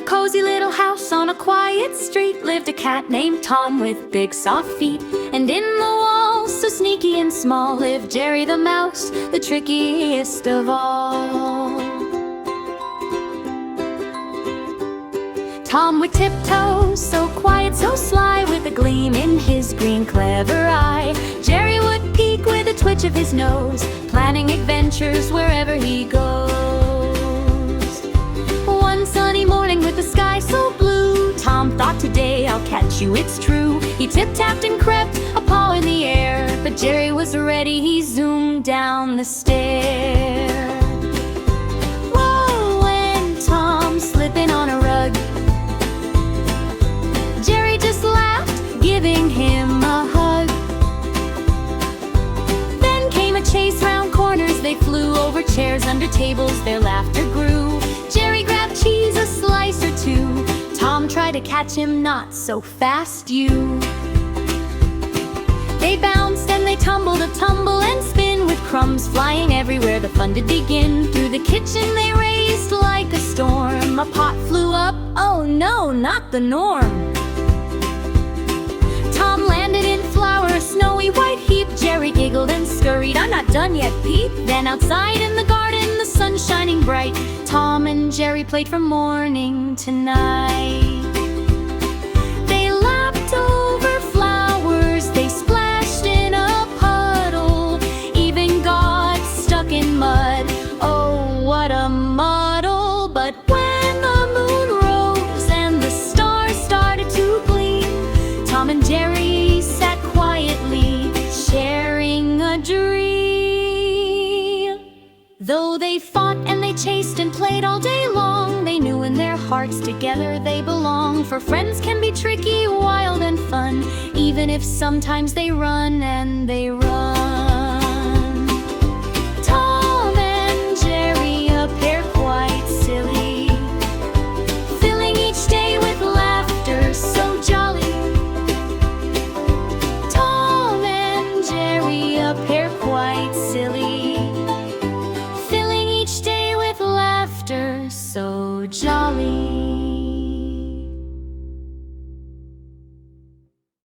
cozy little house on a quiet street lived a cat named Tom with big soft feet. And in the walls, so sneaky and small, lived Jerry the mouse, the trickiest of all. Tom would tiptoe, so quiet, so sly, with a gleam in his green clever eye. Jerry would peek with a twitch of his nose, planning adventures wherever he goes. One sunny morning with the sky so blue, Tom thought, today I'll catch you, it's true. He tip-tapped and crept, a paw in the air, but Jerry was ready, he zoomed down the stair. Whoa, went Tom slipping on a rug. Jerry just laughed, giving him a hug. Then came a chase round corners, they flew over chairs, under tables, their laughter grew. Jerry grabbed cheese, a slice or two. Tom tried to catch him, not so fast, you. They bounced and they tumbled, a tumble and spin, with crumbs flying everywhere, the fun did begin. Through the kitchen they raced like a storm. A pot flew up, oh no, not the norm. Tom landed in flour, a snowy white heap. Jerry giggled and scurried, I'm not done yet, Pete. Then outside in the garden, the sun shining bright, Tom and Jerry played from morning to night. They lapped over flowers, they splashed in a puddle, even got stuck in mud. Oh, what a muddle! But when the moon rose and the stars started to gleam, Tom and Jerry sat quietly, sharing a dream. Though they fought and they chased and played all day long, they knew in their hearts together they belong. For friends can be tricky, wild and fun, even if sometimes they run and they run.